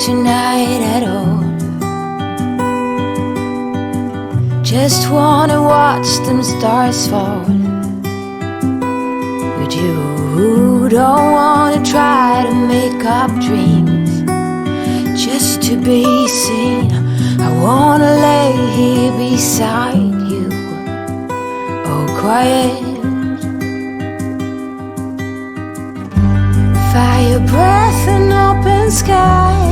tonight at all. Just wanna watch them stars fall. But you don't wanna try to make up dreams just to be seen. I wanna lay here beside you, all quiet. Fire breath and open sky.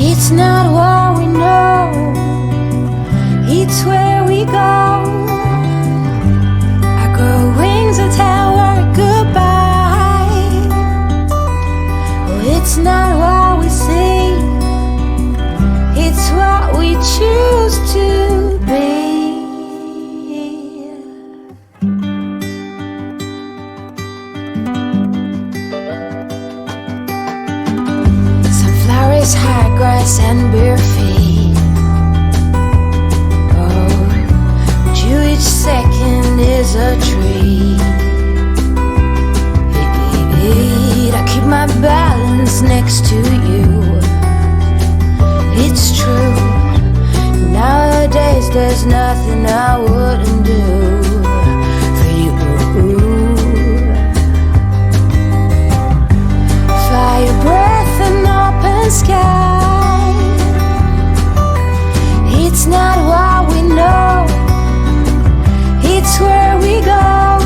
It's not what we know, it's where we go. I grow wings and tell her goodbye. Oh, it's not what we see, it's what we choose to be. Sunflowers, high grass and bare feet. Oh, but you each second is a treat. I keep my balance next to you. It's true, nowadays there's nothing I wouldn't do for you. Fire breath and open sky. It's not what we know, it's where we go.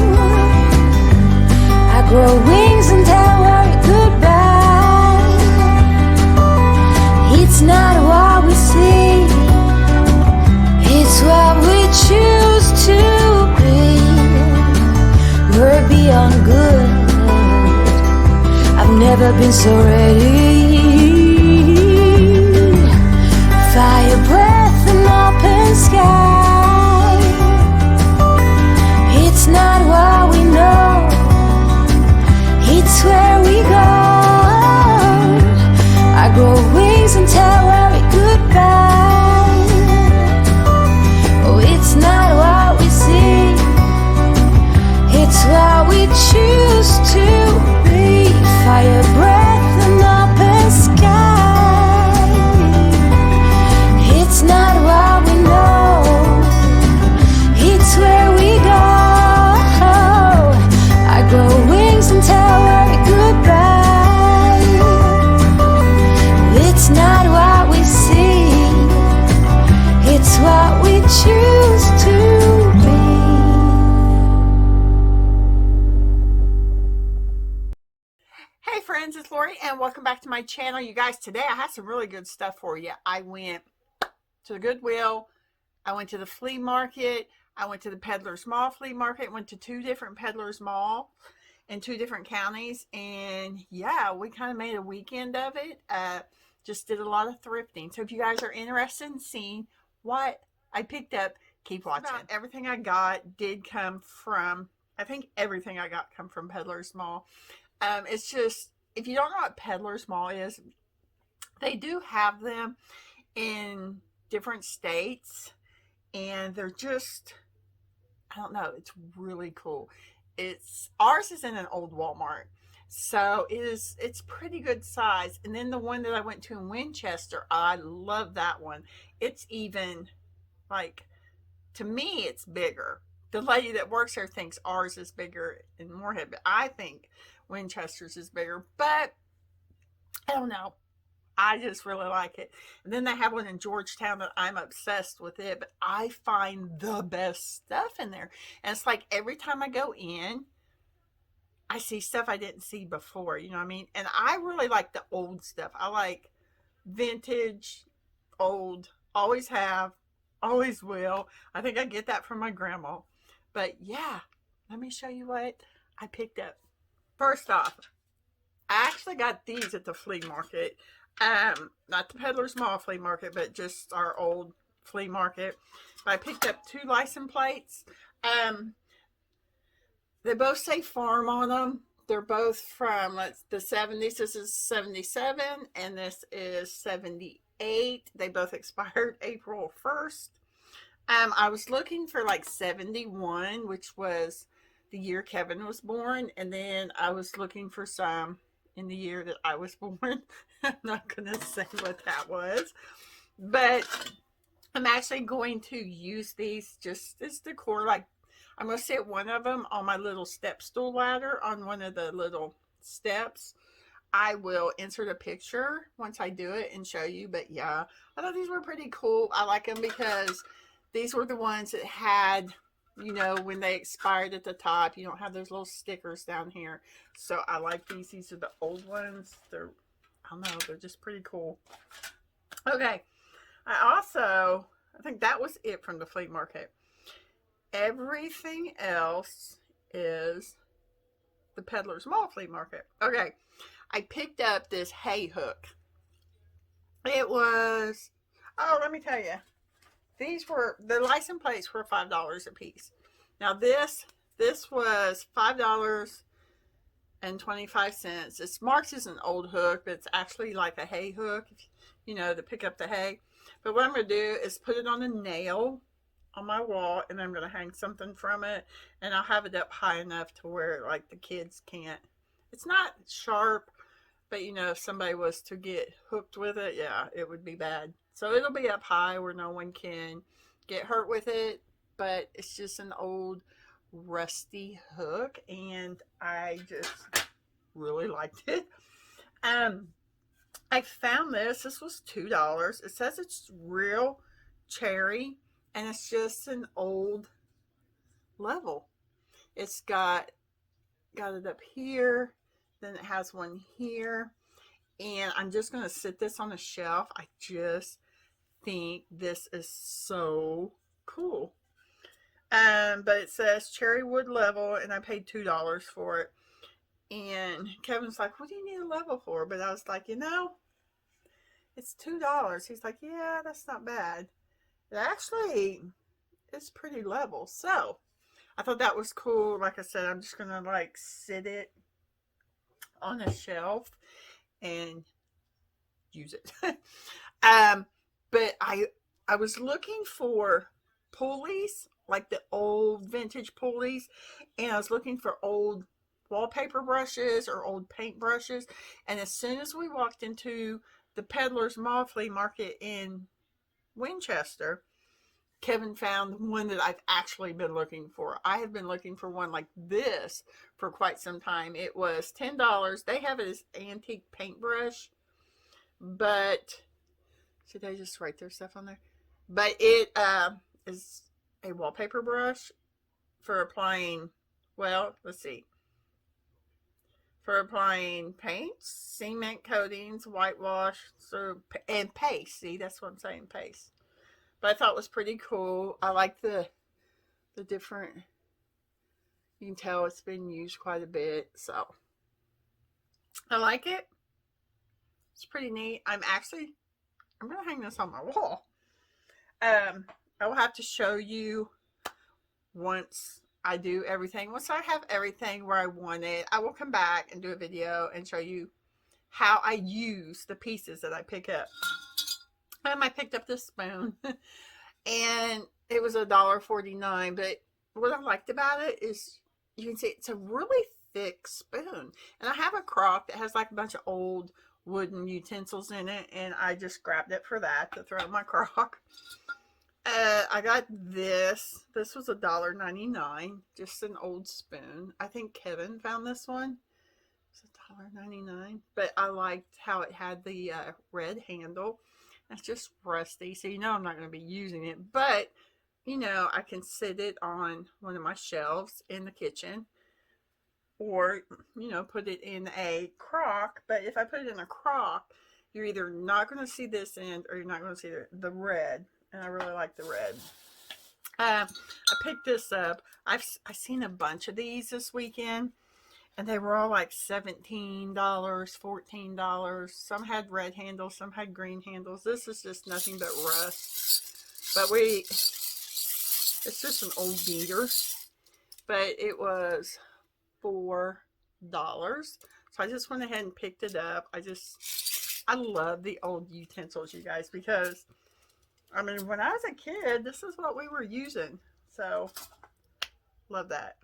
I grow wings and tell her goodbye. It's not what we see, it's what we choose to be. We're beyond good, I've never been so ready. Fire breath and open sky. It's not what we know, it's where we go. I grow wings and tell her goodbye. Oh, it's not what we see, it's what we choose to be. Fire breath and open sky. It's not what we know, it's where we go. I grow wings and tell her goodbye. It's not what we see, it's what we choose to be. Hey friends, it's Lori and welcome back to my channel. You guys, today I have some really good stuff for you. I went to the Goodwill, I went to the flea market, I went to the Peddlers Mall flea market, went to two different Peddlers Mall in two different counties, and yeah, we kind of made a weekend of it. Just did a lot of thrifting. So if you guys are interested in seeing what I picked up, keep watching. Everything I got did come from, I think everything I got come from Peddlers Mall. It's just, if you don't know what Peddlers Mall is, they do have them in different states, and they're just, I don't know, it's really cool. Ours is in an old Walmart, so it's pretty good size. And then the one that I went to in Winchester, I love that one. It's even, like, to me it's bigger. The lady that works there thinks ours is bigger in Moorhead, but I think Winchester's is bigger. But I don't know, I just really like it. And then they have one in Georgetown that I'm obsessed with it, but I find the best stuff in there. And it's like every time I go in, I see stuff I didn't see before, you know what I mean? And I really like the old stuff. I like vintage, old, always have, always will. I think I get that from my grandma. But yeah, let me show you what I picked up. First off, I actually got these at the flea market. Not the Peddlers Mall flea market, but just our old flea market. I picked up two license plates. They both say farm on them. They're both from the 70s. This is 77 and this is 78. They both expired April 1st. I was looking for like 71, which was the year Kevin was born, and then I was looking for some in the year that I was born. I'm not going to say what that was. But I'm actually going to use these just as decor. Like, I'm going to sit one of them on my little step stool ladder on one of the little steps. I will insert a picture once I do it and show you. But yeah, I thought these were pretty cool. I like them because these were the ones that had, you know, when they expired at the top, you don't have those little stickers down here. So I like these. These are the old ones. They're, I don't know, they're just pretty cool. Okay. I think that was it from the flea market. Everything else is the Peddlers Mall flea market. Okay. I picked up this hay hook. It was, oh, let me tell you. These were, the license plates were $5 a piece. Now this was $5.25. It's marked as an old hook, but it's actually like a hay hook, you know, to pick up the hay. But what I'm going to do is put it on a nail on my wall, and I'm going to hang something from it, and I'll have it up high enough to where, like, the kids can't. It's not sharp, but, you know, if somebody was to get hooked with it, yeah, it would be bad. So it'll be up high where no one can get hurt with it, but it's just an old rusty hook, and I just really liked it. I found this. This was $2. It says it's real cherry, and it's just an old level. It's got it up here, then it has one here, and I'm just going to sit this on a shelf. I just think this is so cool. But it says cherry wood level, and I paid $2 for it. And Kevin's like, what do you need a level for? But I was like, you know, it's $2. He's like, yeah, that's not bad. It actually is pretty level. So I thought that was cool. Like I said, I'm just going to like sit it on a shelf and use it. But I was looking for pulleys, like the old vintage pulleys, and I was looking for old wallpaper brushes or old paint brushes. And as soon as we walked into the Peddlers Mall flea market in Winchester, Kevin found one that I've actually been looking for. I have been looking for one like this for quite some time. It was $10. They have it as antique paintbrush, but should I just write their stuff on there? But it is a wallpaper brush for applying, well, let's see, for applying paints, cement coatings, whitewash, and paste. See, that's what I'm saying, paste. But I thought it was pretty cool. I like the different, you can tell it's been used quite a bit. So I like it. It's pretty neat. I'm going to hang this on my wall. I will have to show you once I do everything. Once I have everything where I want it, I will come back and do a video and show you how I use the pieces that I pick up. I picked up this spoon and it was $1.49, but what I liked about it is you can see it's a really thick spoon. And I have a crock that has like a bunch of old wooden utensils in it, and I just grabbed it for that to throw in my crock. I got this. This was $1.99, just an old spoon. I think Kevin found this one. It's $1.99, but I liked how it had the red handle. It's just rusty, so you know I'm not going to be using it, but you know I can sit it on one of my shelves in the kitchen, or you know put it in a crock. But if I put it in a crock, you're either not going to see this end or you're not going to see the red, and I really like the red. I picked this up. I've seen a bunch of these this weekend, and they were all like $17, $14. Some had red handles, some had green handles. This is just nothing but rust. But it's just an old beater. But it was $4. So I just went ahead and picked it up. I love the old utensils, you guys, because, I mean, when I was a kid, this is what we were using. So, love that.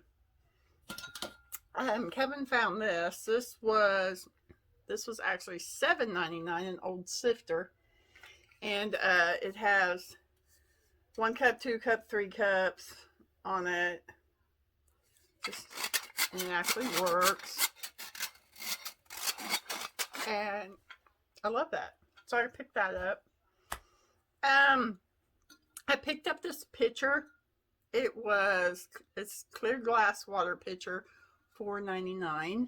Kevin found this. This was This was actually $7.99, an old Sifter. And it has 1 cup, 2 cup, 3 cups on it. And it actually works. And I love that. So I picked that up. I picked up this pitcher. It's clear glass water pitcher, $4.99.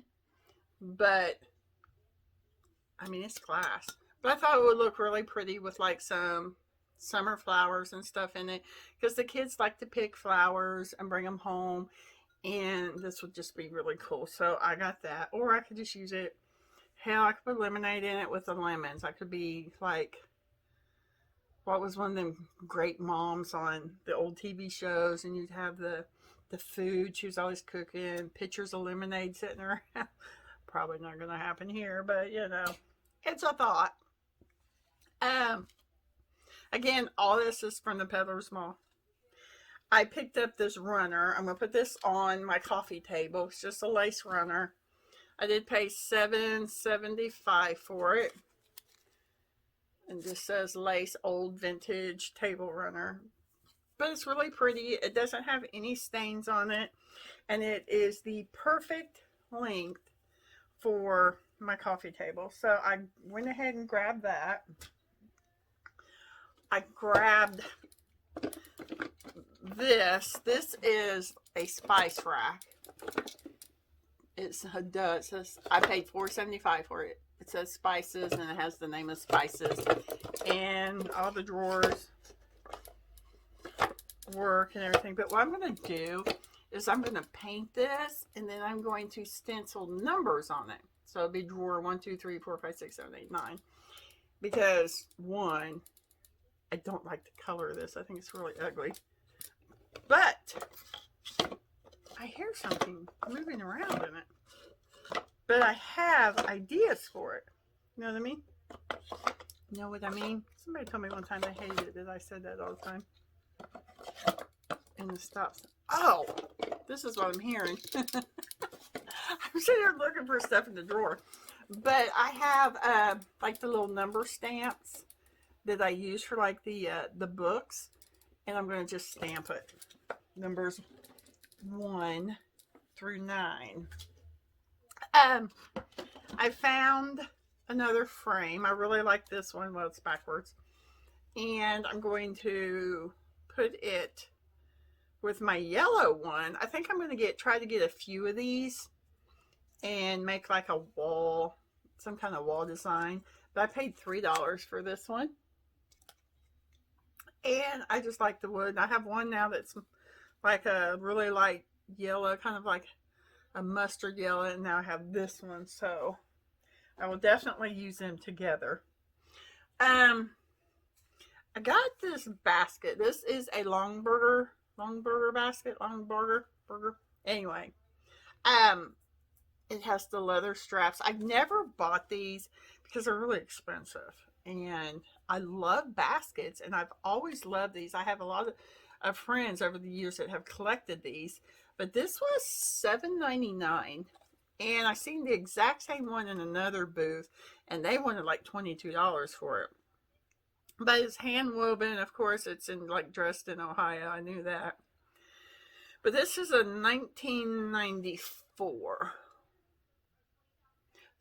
But I mean, it's glass. But I thought it would look really pretty with like some summer flowers and stuff in it, because the kids like to pick flowers and bring them home, and this would just be really cool. So I got that. Or I could just use it. Hell, I could put lemonade in it with the lemons. I could be like, what was one of them great moms on the old TV shows, and you'd have the food she was always cooking, pitchers of lemonade sitting around. Probably not going to happen here, but you know, it's a thought. Again, all this is from the Peddlers Mall. I picked up this runner. I'm going to put this on my coffee table. It's just a lace runner. I did pay $7.75 for it. And this says lace old vintage table runner. But it's really pretty. It doesn't have any stains on it. And it is the perfect length for my coffee table. So I went ahead and grabbed that. I grabbed this. This is a spice rack. It says, I paid $4.75 for it. It says spices, and it has the name of spices. And all the drawers work and everything. But what I'm going to do is I'm going to paint this, and then I'm going to stencil numbers on it. So it'll be drawer 1, 2, 3, 4, 5, 6, 7, 8, 9. Because, one, I don't like the color of this. I think it's really ugly. But I hear something moving around in it. But I have ideas for it. You know what I mean? You know what I mean? Somebody told me one time they hated it that I said that all the time. And the stop sign. Oh! This is what I'm hearing. I'm sitting there looking for stuff in the drawer. But I have like the little number stamps that I use for like the books, and I'm going to just stamp it. Numbers 1 through 9. I found another frame. I really like this one. Well, it's backwards. And I'm going to put it with my yellow one. I think I'm going to try to get a few of these and make like a wall, some kind of wall design. But I paid $3 for this one. And I just like the wood. I have one now that's like a really light yellow, kind of like a mustard yellow. And now I have this one. So I will definitely use them together. I got this basket. This is a long burger basket. Burger. Anyway. It has the leather straps. I've never bought these because they're really expensive. And I love baskets, and I've always loved these. I have a lot of friends over the years that have collected these. But this was $7.99. And I seen the exact same one in another booth, and they wanted like $22 for it. But it's hand woven. Of course, it's in like Dresden, Ohio. I knew that. But this is a 1994.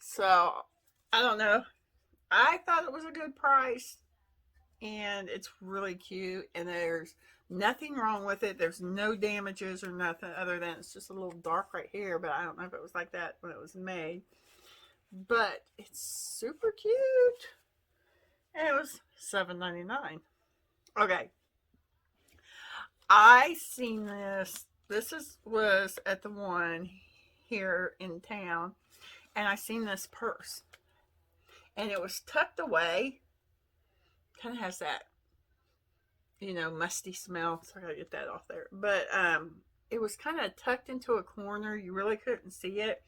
So, I don't know. I thought it was a good price, and it's really cute, and there's nothing wrong with it. There's no damages or nothing other than it's just a little dark right here, but I don't know if it was like that when it was made. But it's super cute, and it was $7.99. Okay. I seen this. Was at the one here in town. And I seen this purse. And it was tucked away. Kind of has that, you know, musty smell. So I gotta get that off there. But it was kind of tucked into a corner. You really couldn't see it.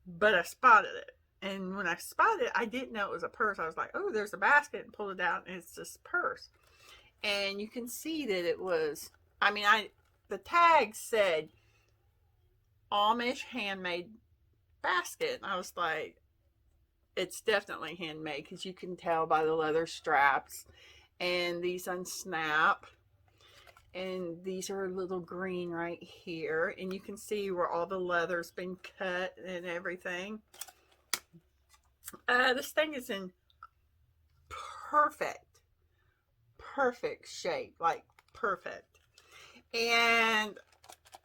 But I spotted it. And when I spotted it, I didn't know it was a purse. I was like, oh, there's a basket. And pulled it out. And it's this purse. And you can see that it was, the tag said Amish handmade basket. And I was like, it's definitely handmade because you can tell by the leather straps. And these unsnap. And these are a little green right here. And you can see where all the leather's been cut and everything. This thing is in perfect shape. Like, perfect. And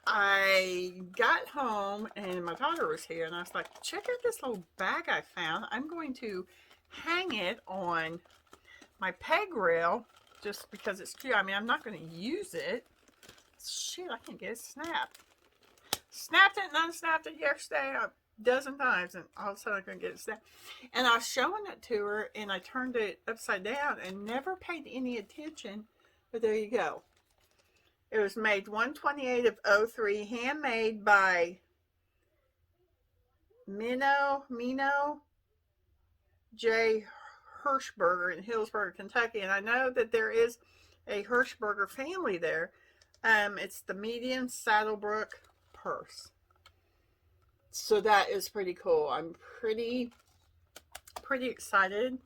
I got home and my daughter was here. And I was like, check out this little bag I found. I'm going to hang it on my peg rail just because it's cute. I mean, I'm not going to use it. Shit, I can get it snapped. Snapped it and unsnapped it yesterday a dozen times, and all of a sudden I couldn't get it snapped. And I was showing it to her, and I turned it upside down and never paid any attention. But there you go. It was made 128 of 03, handmade by Mino J. Hirschberger in Hillsborough, Kentucky. And I know that there is a Hirschberger family there. It's the medium Saddlebrook purse. So that is pretty cool. I'm pretty excited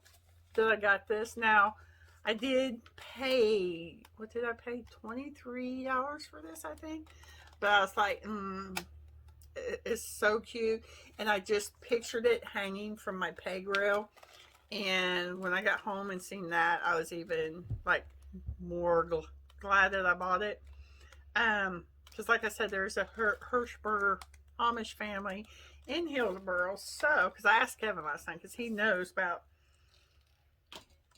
that I got this. Now, I did pay, what did I pay? $23 for this, I think. But I was like, it's so cute. And I just pictured it hanging from my peg rail. And when I got home and seen that, I was even like more glad that I bought it. Because like I said, there's a Hirschberger Amish family in Hillsborough. So, because I asked Kevin last night, because he knows about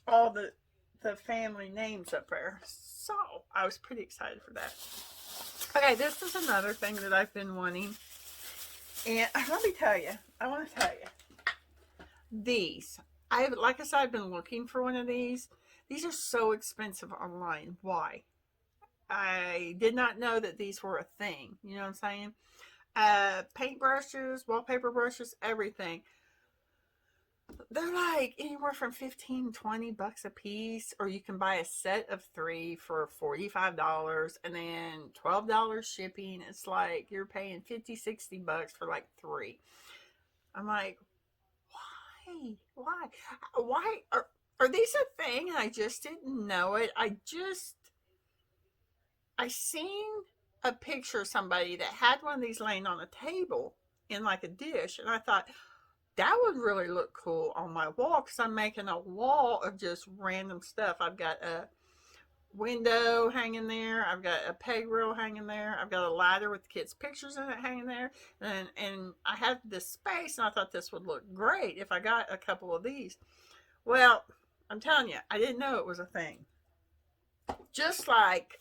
all the family names up there. So, I was pretty excited for that. Okay, this is another thing that I've been wanting. And let me tell you, I want to tell you, these, like I said, I've been looking for one of these. These are so expensive online. Why? I did not know that these were a thing. You know what I'm saying? Paint brushes, wallpaper brushes, everything. They're like anywhere from 15, 20 bucks a piece, or you can buy a set of 3 for $45 and then $12 shipping. It's like you're paying 50, 60 bucks for like 3. I'm like, why are these a thing? And I just didn't know it. I seen a picture of somebody that had one of these laying on a table in like a dish, and I thought that would really look cool on my wall, because I'm making a wall of just random stuff. I've got a window hanging there, I've got a peg rail hanging there, I've got a ladder with the kids' pictures in it hanging there, and I have this space, and I thought this would look great if I got a couple of these. Well, I'm telling you, I didn't know it was a thing. Just like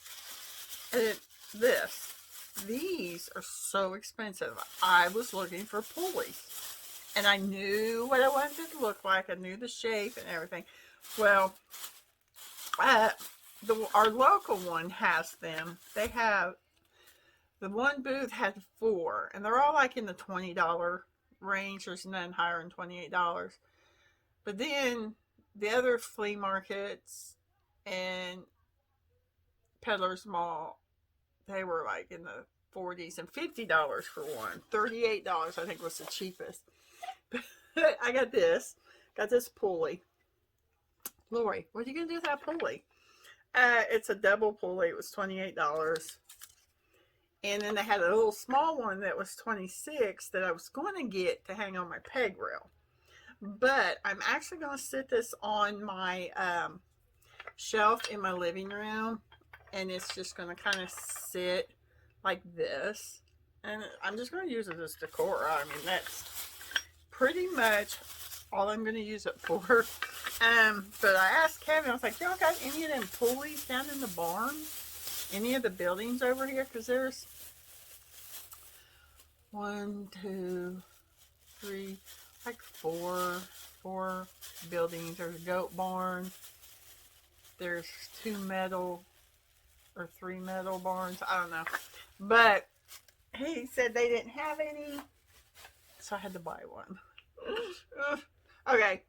these are so expensive. I was looking for pulleys, and I knew what I wanted it to look like. I knew the shape and everything. Well, our local one has them. They have, the one booth had 4, and they're all like in the $20 range. There's none higher than $28. But then the other flea markets and Peddlers Mall, they were like in the 40s and $50 for one. $38 I think was the cheapest. But I got this pulley. Lori, what are you gonna do with that pulley? It's a double pulley. It was $28. And then they had a little small one that was $26 that I was going to get to hang on my peg rail. But I'm actually going to sit this on my shelf in my living room. And it's just going to kind of sit like this. And I'm just going to use it as decor. I mean, that's pretty much all I'm going to use it for. But I asked Kevin, I was like, y'all got any of them pulleys down in the barn? Any of the buildings over here? Because there's 1, 2, 3, like 4 buildings. There's a goat barn. There's 2 metal or 3 metal barns. I don't know. But he said they didn't have any, so I had to buy one. Okay.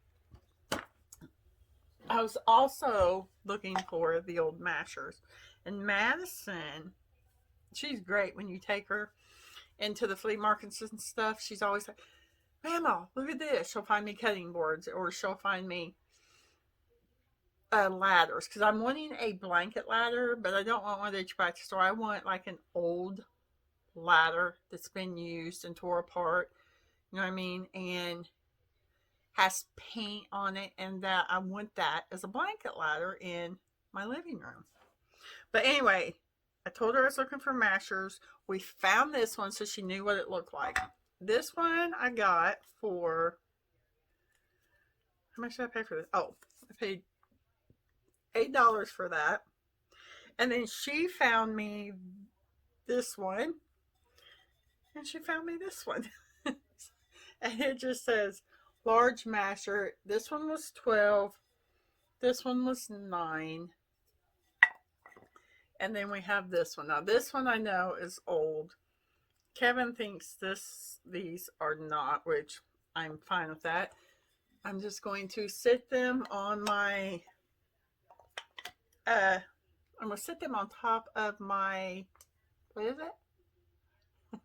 I was also looking for the old mashers. And Madison, she's great when you take her into the flea markets and stuff. She's always like, Grandma, look at this. She'll find me cutting boards, or she'll find me ladders, because I'm wanting a blanket ladder, but I don't want one that you buy at the store. I want like an old ladder that's been used and tore apart. You know what I mean? And has paint on it, and that I want that as a blanket ladder in my living room. But anyway, I told her I was looking for mashers. We found this one, so she knew what it looked like. This one I got for, how much did I pay for this? Oh, I paid $8 for that. And then she found me this one, and she found me this one. And it just says large masher. This one was 12. This one was 9. And then we have this one. Now this one I know is old. Kevin thinks these are not, which I'm fine with that. I'm just going to sit them on my I'm gonna sit them on top of my, what is it?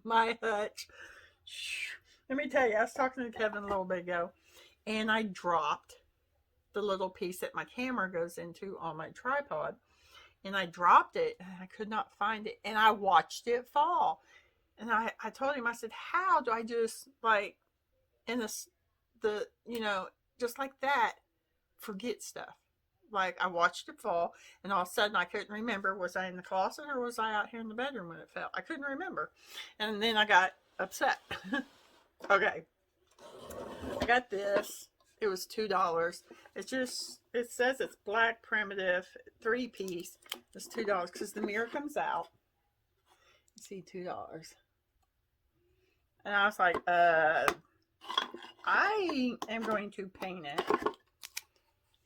My hutch. Let me tell you, I was talking to Kevin a little bit ago, and I dropped the little piece that my camera goes into on my tripod, and I dropped it, and I could not find it, and I watched it fall. And I told him, I said, how do I just, like, in just like that, forget stuff? Like, I watched it fall, and all of a sudden I couldn't remember, was I in the closet or was I out here in the bedroom when it fell? I couldn't remember. And then I got upset. Okay. I got this. It was $2. It says it's black primitive 3-piece. It's $2 because the mirror comes out. You see, $2. And I was like, I am going to paint it.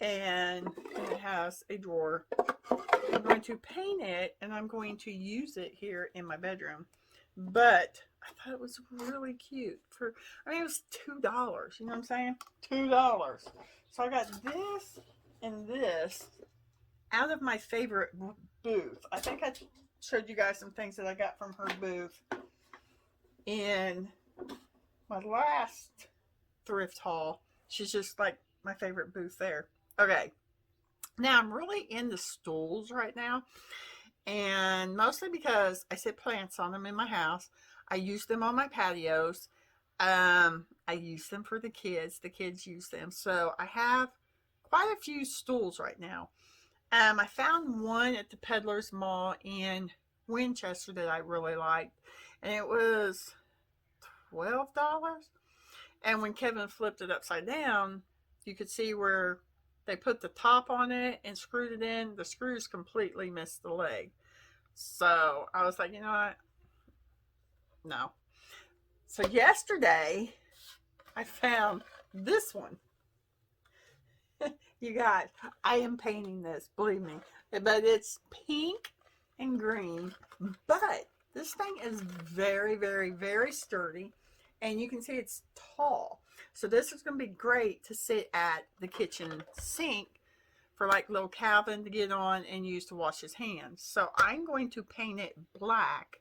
And it has a drawer. I'm going to paint it, and I'm going to use it here in my bedroom. But I thought it was really cute. It was $2. You know what I'm saying? $2. So I got this and this out of my favorite booth. I think I showed you guys some things that I got from her booth in my last thrift haul. She's just like my favorite booth there. Okay, now I'm really into stools right now, and mostly because I set plants on them in my house. I use them on my patios. I use them for the kids. The kids use them. So I have quite a few stools right now. I found one at the Peddlers Mall in Winchester that I really liked, and it was $12. And when Kevin flipped it upside down, you could see where they put the top on it and screwed it in. The screws completely missed the leg. So I was like, you know what? No. So yesterday, I found this one. You guys, I am painting this, believe me. But it's pink and green. But this thing is very, very, very sturdy. And you can see it's tall. So this is going to be great to sit at the kitchen sink for like little Calvin to get on and use to wash his hands. So I'm going to paint it black,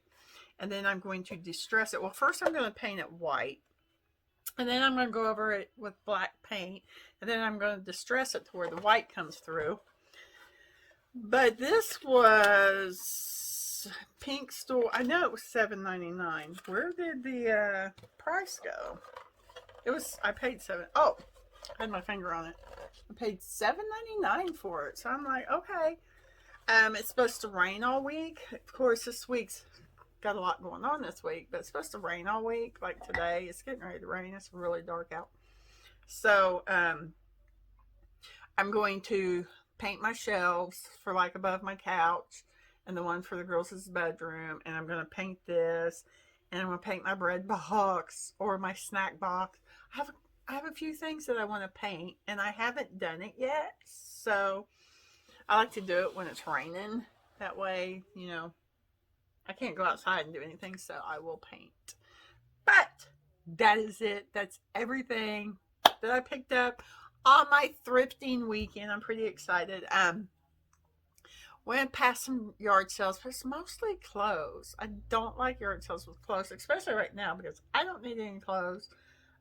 and then I'm going to distress it. Well, first I'm going to paint it white, and then I'm going to go over it with black paint, and then I'm going to distress it to where the white comes through. But this was pink stool. I know it was $7.99. Where did the price go? I paid $7. Oh, I had my finger on it. I paid $7.99 for it. So I'm like, okay. It's supposed to rain all week. Of course, this week's got a lot going on this week, but it's supposed to rain all week. Like today, it's getting ready to rain. It's really dark out. So, I'm going to paint my shelves for like above my couch, and the one for the girls' bedroom. And I'm going to paint this. And I'm going to paint my bread box or my snack box. I have a few things that I want to paint, and I haven't done it yet. So I like to do it when it's raining. That way, I can't go outside and do anything, so I will paint. But that is it. That's everything that I picked up on my thrifting weekend. I'm pretty excited. Went past some yard sales, but it's mostly clothes. I don't like yard sales with clothes, especially right now, because I don't need any clothes.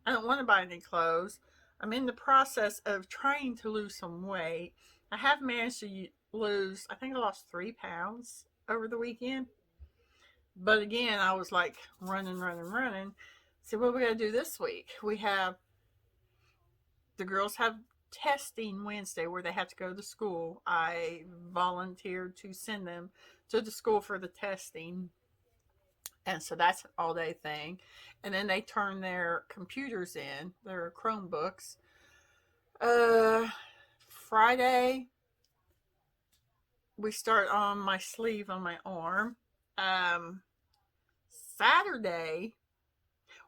I don't want to buy any clothes. I'm in the process of trying to lose some weight. I have managed to lose, I think I lost 3 pounds over the weekend. But again, I was like running. So what we got to do this week? The girls have testing Wednesday where they have to go to school. I volunteered to send them to the school for the testing. And so that's an all day thing. And then they turn their computers in, their Chromebooks. Friday, we start on my sleeve on my arm. Saturday,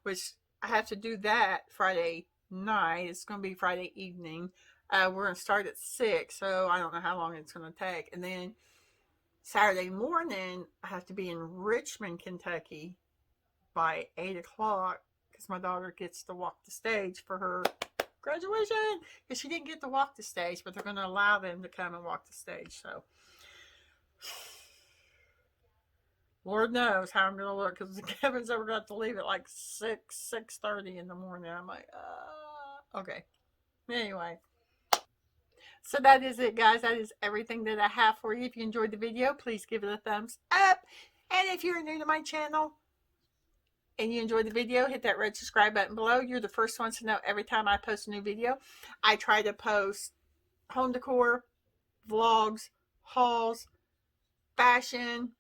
which I have to do that Friday night. It's going to be Friday evening. We're going to start at 6, so I don't know how long it's going to take. And then Saturday morning, I have to be in Richmond, Kentucky by 8 o'clock because my daughter gets to walk the stage for her graduation. Because she didn't get to walk the stage, but they're going to allow them to come and walk the stage. So Lord knows how I'm going to look, because Kevin's ever got to leave at like 6:30 in the morning. I'm like, okay. Anyway. So that is it, guys. That is everything that I have for you. If you enjoyed the video, please give it a thumbs up. And if you're new to my channel and you enjoyed the video, hit that red subscribe button below. You're the first ones to know every time I post a new video. I try to post home decor, vlogs, hauls, fashion,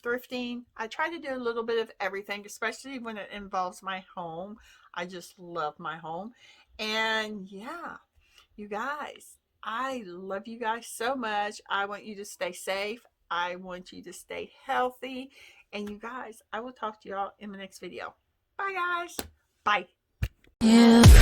thrifting. I try to do a little bit of everything, especially when it involves my home. I just love my home. And you guys, I love you guys so much. I want you to stay safe. I want you to stay healthy. And you guys, I will talk to y'all in the next video. Bye, guys. Bye. Yeah.